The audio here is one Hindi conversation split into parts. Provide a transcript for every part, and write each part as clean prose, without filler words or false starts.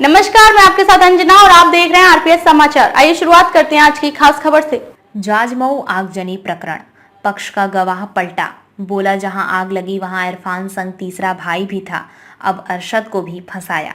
नमस्कार, मैं आपके साथ अंजना और आप देख रहे हैं आरपीएस समाचार। आइए शुरुआत करते हैं आज की खास खबर से। जाजमऊ आगजनी प्रकरण, पक्ष का गवाह पलटा, बोला जहां आग लगी वहां इरफान संग तीसरा भाई भी था, अब अरशद को भी फंसाया।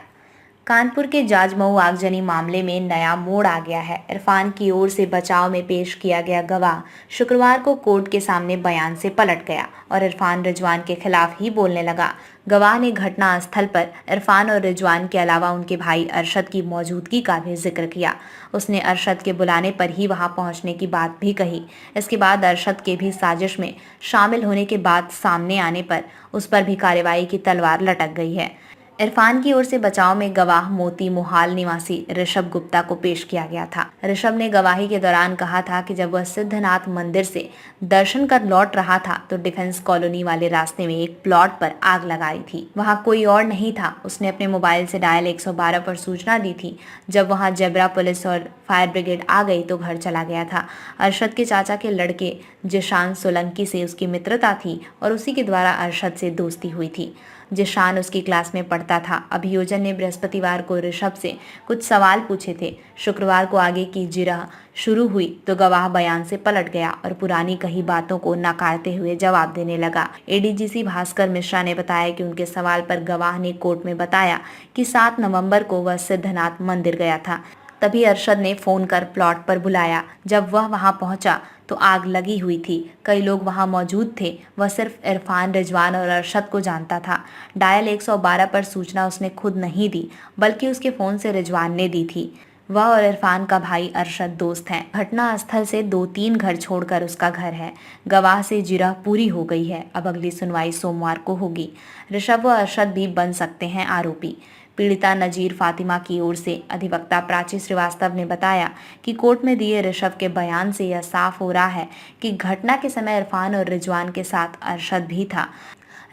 कानपुर के जाजमऊ आगजनी मामले में नया मोड़ आ गया है। इरफान की ओर से बचाव में पेश किया गया गवाह शुक्रवार को कोर्ट के सामने बयान से पलट गया और इरफान रिजवान के खिलाफ ही बोलने लगा। गवाह ने घटना स्थल पर इरफान और रिजवान के अलावा उनके भाई अरशद की मौजूदगी का भी जिक्र किया। उसने अरशद के बुलाने पर ही वहां पहुंचने की बात भी कही। इसके बाद अरशद के भी साजिश में शामिल होने के बाद सामने आने पर उस पर भी कार्रवाई की तलवार लटक गई है। इरफान की ओर से बचाव में गवाह मोती मोहाल निवासी ऋषभ गुप्ता को पेश किया गया था। ऋषभ ने गवाही के दौरान कहा था कि जब वह सिद्धनाथ मंदिर से दर्शन कर लौट रहा था तो डिफेंस कॉलोनी वाले रास्ते में एक प्लॉट पर आग लगाई थी। वहां कोई और नहीं था। उसने अपने मोबाइल से डायल 112 पर सूचना दी थी। जब वहां जबरा पुलिस और फायर ब्रिगेड आ गई तो घर चला गया था। अरशद के चाचा के लड़के जिशान सोलंकी से उसकी मित्रता थी और उसी के द्वारा अरशद से दोस्ती हुई थी। जिशान उसकी क्लास में पढ़ता था। अभियोजन ने बृहस्पतिवार को ऋषभ से कुछ सवाल पूछे थे। शुक्रवार को आगे की जिरह शुरू हुई तो गवाह बयान से पलट गया और पुरानी कही बातों को नकारते हुए जवाब देने लगा। एडीजीसी भास्कर मिश्रा ने बताया कि उनके सवाल पर गवाह ने कोर्ट में बताया कि 7 नवंबर को वह सिद्धनाथ मंदिर गया था। तभी अरशद ने फोन कर प्लॉट पर बुलाया। जब वह वहां पहुंचा तो आग लगी हुई थी। कई लोग वहां मौजूद थे। वह सिर्फ इरफान, रिजवान और अरशद को जानता था। डायल 112 पर सूचना उसने खुद नहीं दी बल्कि उसके फोन से रिजवान ने दी थी। वह और इरफान का भाई अरशद दोस्त हैं। घटना स्थल से 2-3 घर छोड़कर उसका घर है। गवाह से जिरह पूरी हो गई है। अब अगली सुनवाई सोमवार को होगी। ऋषभ व अरशद भी बन सकते हैं आरोपी। पीड़िता नजीर फातिमा की ओर से अधिवक्ता प्राची श्रीवास्तव ने बताया कि कोर्ट में दिए ऋषभ के बयान से यह साफ हो रहा है कि घटना के समय इरफान और रिजवान के साथ अरशद भी था।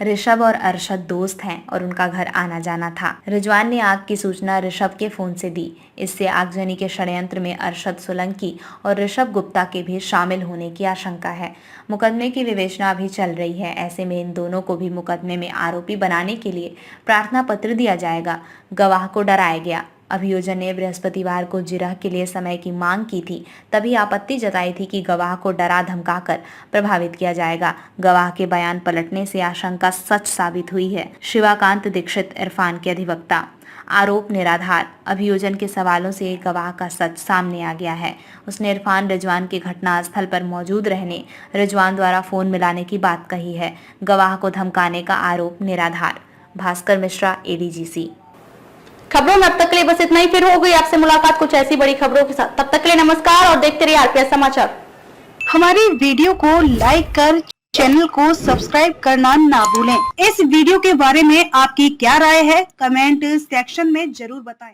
ऋषभ और अरशद दोस्त हैं और उनका घर आना जाना था। रिजवान ने आग की सूचना ऋषभ के फोन से दी। इससे आगजनी के षड्यंत्र में अरशद सोलंकी और ऋषभ गुप्ता के भी शामिल होने की आशंका है। मुकदमे की विवेचना अभी चल रही है। ऐसे में इन दोनों को भी मुकदमे में आरोपी बनाने के लिए प्रार्थना पत्र दिया जाएगा। गवाह को डराया गया। अभियोजन ने बृहस्पतिवार को जिरह के लिए समय की मांग की थी। तभी आपत्ति जताई थी कि गवाह को डरा धमकाकर प्रभावित किया जाएगा। गवाह के बयान पलटने से आशंका सच साबित हुई है। शिवाकांत दीक्षित, इरफान के अधिवक्ता। आरोप निराधार। अभियोजन के सवालों से एक गवाह का सच सामने आ गया है। उसने इरफान, रिजवान के घटना स्थल पर मौजूद रहने, रिजवान द्वारा फोन मिलाने की बात कही है। गवाह को धमकाने का आरोप निराधार। भास्कर मिश्रा, एडीजीसी। खबरों में अब तक के लिए बस इतना ही। फिर हो गई आपसे मुलाकात कुछ ऐसी बड़ी खबरों के साथ। तब तक के लिए नमस्कार और देखते रहिए आरपीएस समाचार। हमारी वीडियो को लाइक कर चैनल को सब्सक्राइब करना ना भूलें। इस वीडियो के बारे में आपकी क्या राय है, कमेंट सेक्शन में जरूर बताएं।